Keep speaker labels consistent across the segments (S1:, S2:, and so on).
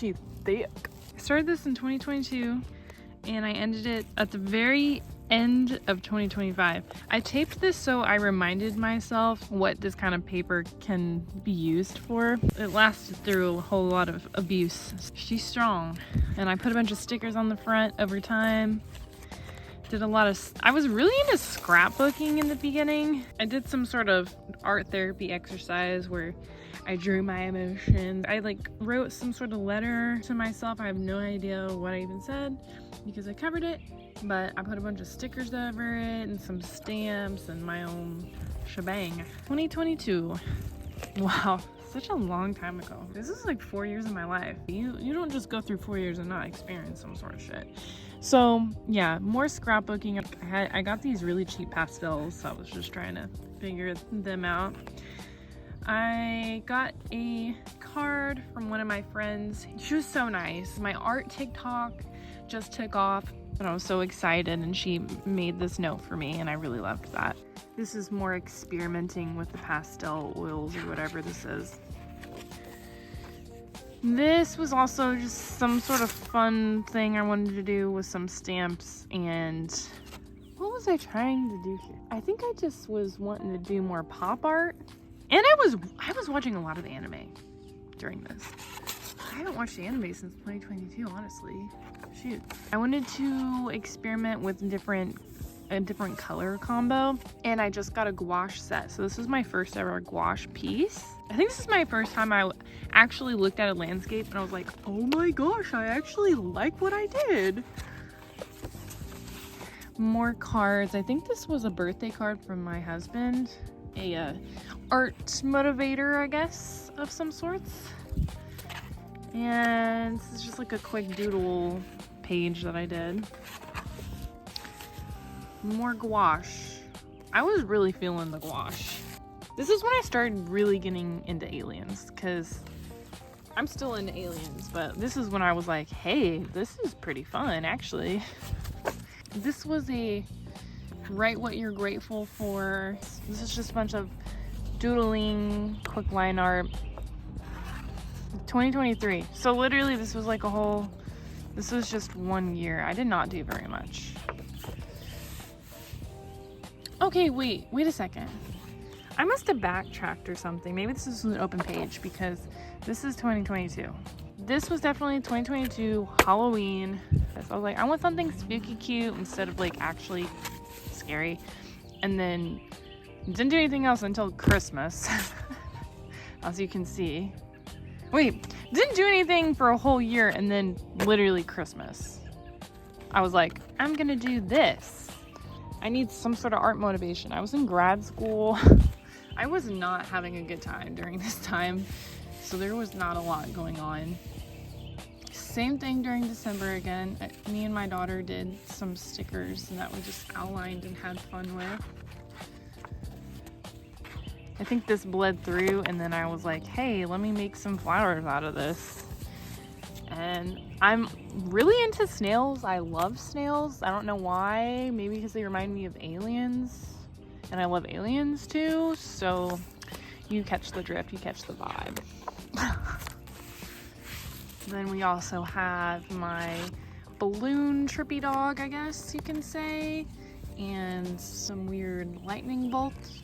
S1: she thick. I started this in 2022 and I ended it at the very end of 2025. I taped this so I reminded myself what this kind of paper can be used for. It lasted through a whole lot of abuse. She's strong. And I put a bunch of stickers on the front over time. Did a lot of, I was really into scrapbooking in the beginning. I did some sort of art therapy exercise where I drew my emotions. I like wrote some sort of letter to myself. I have no idea what I even said because I covered it, but I put a bunch of stickers over it and some stamps and my own shebang. 2022. Wow, such a long time ago. This is like 4 years of my life. You don't just go through 4 years and not experience some sort of shit. So yeah, more scrapbooking. I got these really cheap pastels, so I was just trying to figure them out. I got a card from one of my friends. She was so nice. My art TikTok just took off and I was so excited, and she made this note for me and I really loved that. This is more experimenting with the pastel oils or whatever this is. This was also just some sort of fun thing I wanted to do with some stamps. And what was I trying to do here? I think I just was wanting to do more pop art. And I was watching a lot of anime during this. I haven't watched the anime since 2022, honestly. Shoot. I wanted to experiment with a different color combo, and I just got a gouache set. So this is my first ever gouache piece. I think this is my first time I actually looked at a landscape and I was like, oh my gosh, I actually like what I did. More cards. I think this was a birthday card from my husband. A art motivator, I guess, of some sorts. And this is just like a quick doodle page that I did. More gouache. I was really feeling the gouache. This is when I started really getting into aliens, because I'm still into aliens, but this is when I was like, hey, this is pretty fun, actually. This was a write what you're grateful for. This is just a bunch of doodling, quick line art. 2023. So literally this was like this was just 1 year. I did not do very much. Okay, wait a second. I must have backtracked or something. Maybe this is an open page because this is 2022. This was definitely 2022 Halloween. So I was like, I want something spooky cute instead of like actually scary. And then didn't do anything else until Christmas, as you can see. Wait, didn't do anything for a whole year, and then literally Christmas. I was like, I'm gonna do this. I need some sort of art motivation. I was in grad school. I was not having a good time during this time, so there was not a lot going on. Same thing during December again. Me and my daughter did some stickers that we just outlined and had fun with. I think this bled through, and then I was like, hey, let me make some flowers out of this. And I'm really into snails. I love snails. I don't know why. Maybe because they remind me of aliens. And I love aliens too. So you catch the drift, you catch the vibe. Then we also have my balloon trippy dog, I guess you can say. And some weird lightning bolts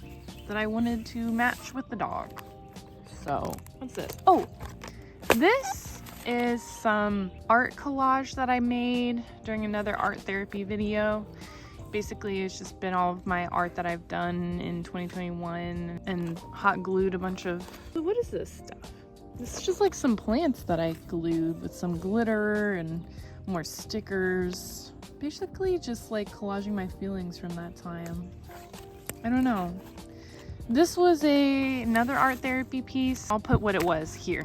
S1: that I wanted to match with the dog. So what's this? Oh, this is some art collage that I made during another art therapy video. Basically, it's just been all of my art that I've done in 2021 and hot glued a bunch of, what is this stuff? This is just like some plants that I glued with some glitter and more stickers. Basically just like collaging my feelings from that time. I don't know. This was another art therapy piece. I'll put what it was here.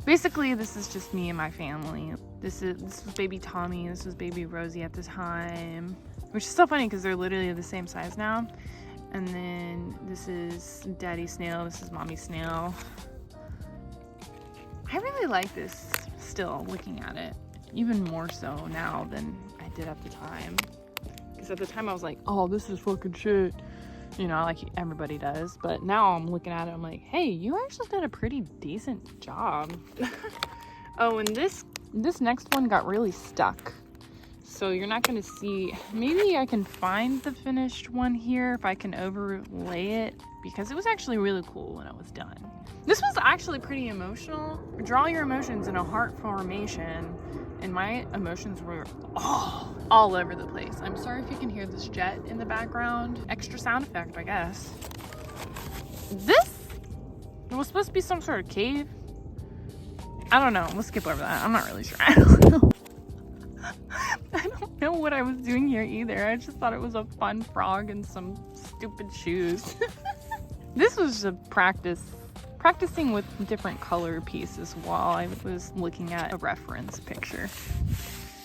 S1: Basically, this is just me and my family. This was baby Tommy, this was baby Rosie at the time. Which is so funny because they're literally the same size now. And then this is Daddy Snail, this is Mommy Snail. I really like this still, looking at it. Even more so now than I did at the time. Because at the time I was like, oh, this is fucking shit. You know, like everybody does. But now I'm looking at it, I'm like, hey, you actually did a pretty decent job. Oh, and this next one got really stuck. So you're not going to see, maybe I can find the finished one here if I can overlay it, because it was actually really cool when it was done. This was actually pretty emotional. Draw your emotions in a heart formation, and my emotions were all over the place. I'm sorry if you can hear this jet in the background. Extra sound effect, I guess. This was supposed to be some sort of cave. I don't know. We'll skip over that. I'm not really sure. I don't know. I don't know what I was doing here either. I just thought it was a fun frog and some stupid shoes. This was a practicing with different color pieces while I was looking at a reference picture.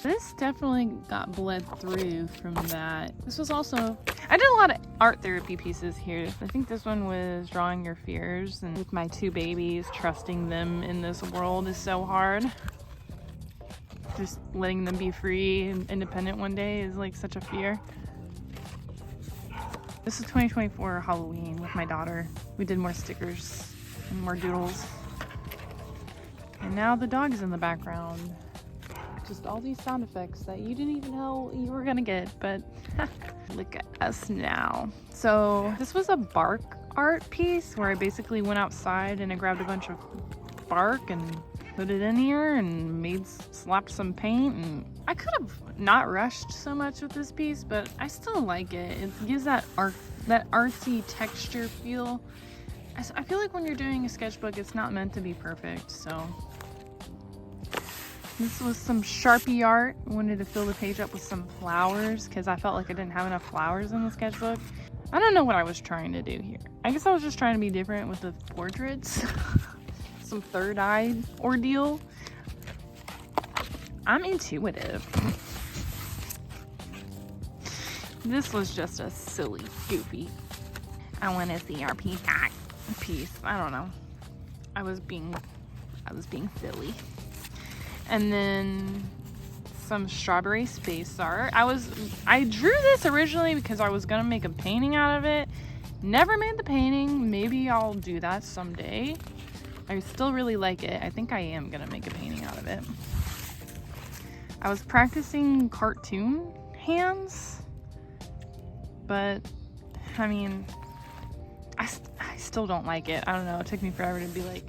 S1: This definitely got bled through from that. This was also, I did a lot of art therapy pieces here. I think this one was drawing your fears, and with my 2 babies, trusting them in this world is so hard. Just letting them be free and independent one day is like such a fear. This is 2024 Halloween with my daughter. We did more stickers and more doodles. And now the dog is in the background. Just all these sound effects that you didn't even know you were gonna get, but look at us now. So this was a bark art piece where I basically went outside and I grabbed a bunch of bark and put it in here and slapped some paint, and I could have not rushed so much with this piece, but I still like it. It gives that artsy texture feel. I feel like when you're doing a sketchbook, it's not meant to be perfect, so. This was some Sharpie art. I wanted to fill the page up with some flowers because I felt like I didn't have enough flowers in the sketchbook. I don't know what I was trying to do here. I guess I was just trying to be different with the portraits. Some third eye ordeal. I'm intuitive. This was just a silly, goofy, I want to see our peacock piece. I don't know. I was being silly. And then some strawberry space art. I drew this originally because I was gonna make a painting out of it. Never made the painting. Maybe I'll do that someday. I still really like it. I think I am gonna make a painting out of it. I was practicing cartoon hands, but I mean, I still don't like it. I don't know. It took me forever to be like,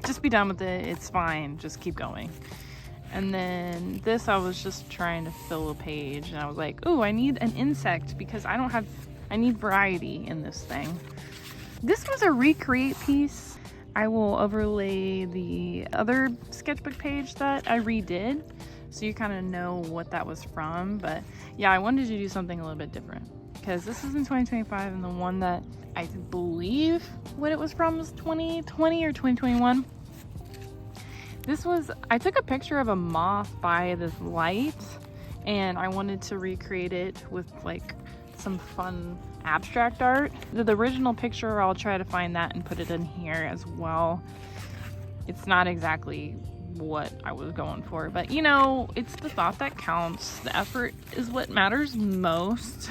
S1: just be done with it. It's fine. Just keep going. And then this, I was just trying to fill a page, and I was like, oh, I need an insect because I need variety in this thing. This was a recreate piece. I will overlay the other sketchbook page that I redid, so you kind of know what that was from. But yeah, I wanted to do something a little bit different because this is in 2025, and the one that I believe what it was from was 2020 or 2021. I took a picture of a moth by this light, and I wanted to recreate it with like some fun abstract art. The original picture, I'll try to find that and put it in here as well. It's not exactly what I was going for, but you know, it's the thought that counts. The effort is what matters most.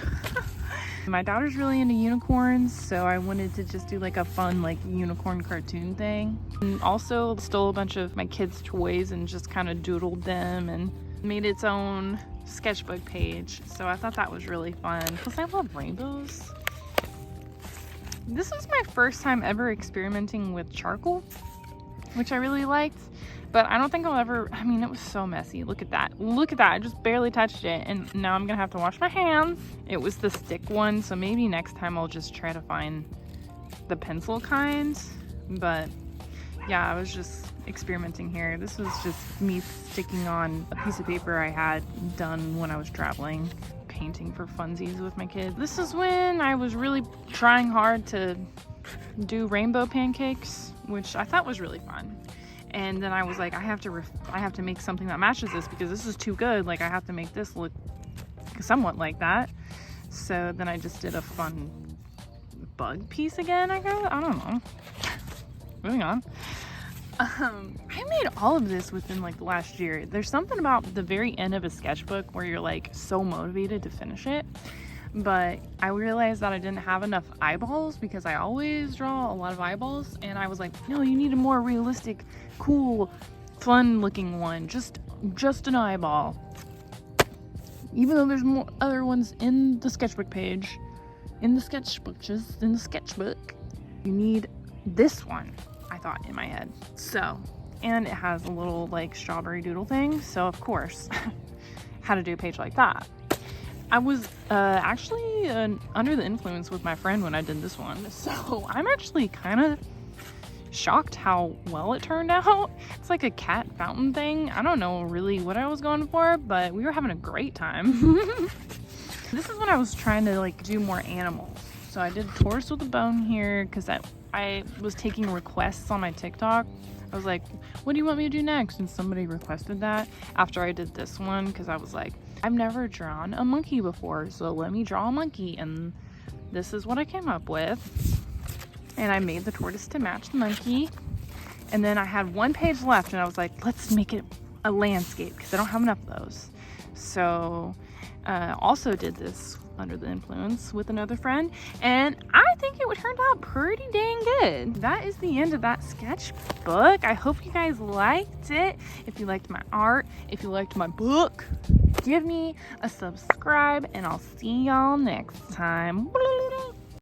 S1: My daughter's really into unicorns, so I wanted to just do like a fun like unicorn cartoon thing. And also stole a bunch of my kids' toys and just kind of doodled them and made its own sketchbook page. So I thought that was really fun. Plus I love rainbows. This was my first time ever experimenting with charcoal, which I really liked. But I don't think I'll ever, I mean, it was so messy. Look at that. Look at that. I just barely touched it. And now I'm going to have to wash my hands. It was the stick one. So maybe next time I'll just try to find the pencil kind. But yeah, I was just experimenting here. This was just me sticking on a piece of paper I had done when I was traveling, painting for funsies with my kids. This is when I was really trying hard to do rainbow pancakes, which I thought was really fun. And then I was like, I have to make something that matches this because this is too good. Like I have to make this look somewhat like that. So then I just did a fun bug piece again, I guess. I don't know. Moving on. I made all of this within like the last year. There's something about the very end of a sketchbook where you're like so motivated to finish it. But I realized that I didn't have enough eyeballs because I always draw a lot of eyeballs, and I was like, no, you need a more realistic, cool fun looking one, just an eyeball. Even though there's more other ones in the sketchbook page, in the sketchbook, you need this one, I thought in my head. So, and it has a little like strawberry doodle thing, so of course how to do a page like that. I was actually under the influence with my friend when I did this one, so I'm actually kind of shocked how well it turned out. It's like a cat fountain thing. I don't know really what I was going for, but we were having a great time. This is when I was trying to like do more animals. So I did a tortoise with a bone here because I was taking requests on my TikTok. I was like, what do you want me to do next? And somebody requested that after I did this one because I was like, I've never drawn a monkey before, so let me draw a monkey. And this is what I came up with. And I made the tortoise to match the monkey. And then I had one page left and I was like, let's make it a landscape because I don't have enough of those. So also did this under the influence with another friend, and I think it turned out pretty dang good. That is the end of that sketchbook. I hope you guys liked it. If you liked my art, if you liked my book, give me a subscribe and I'll see y'all next time.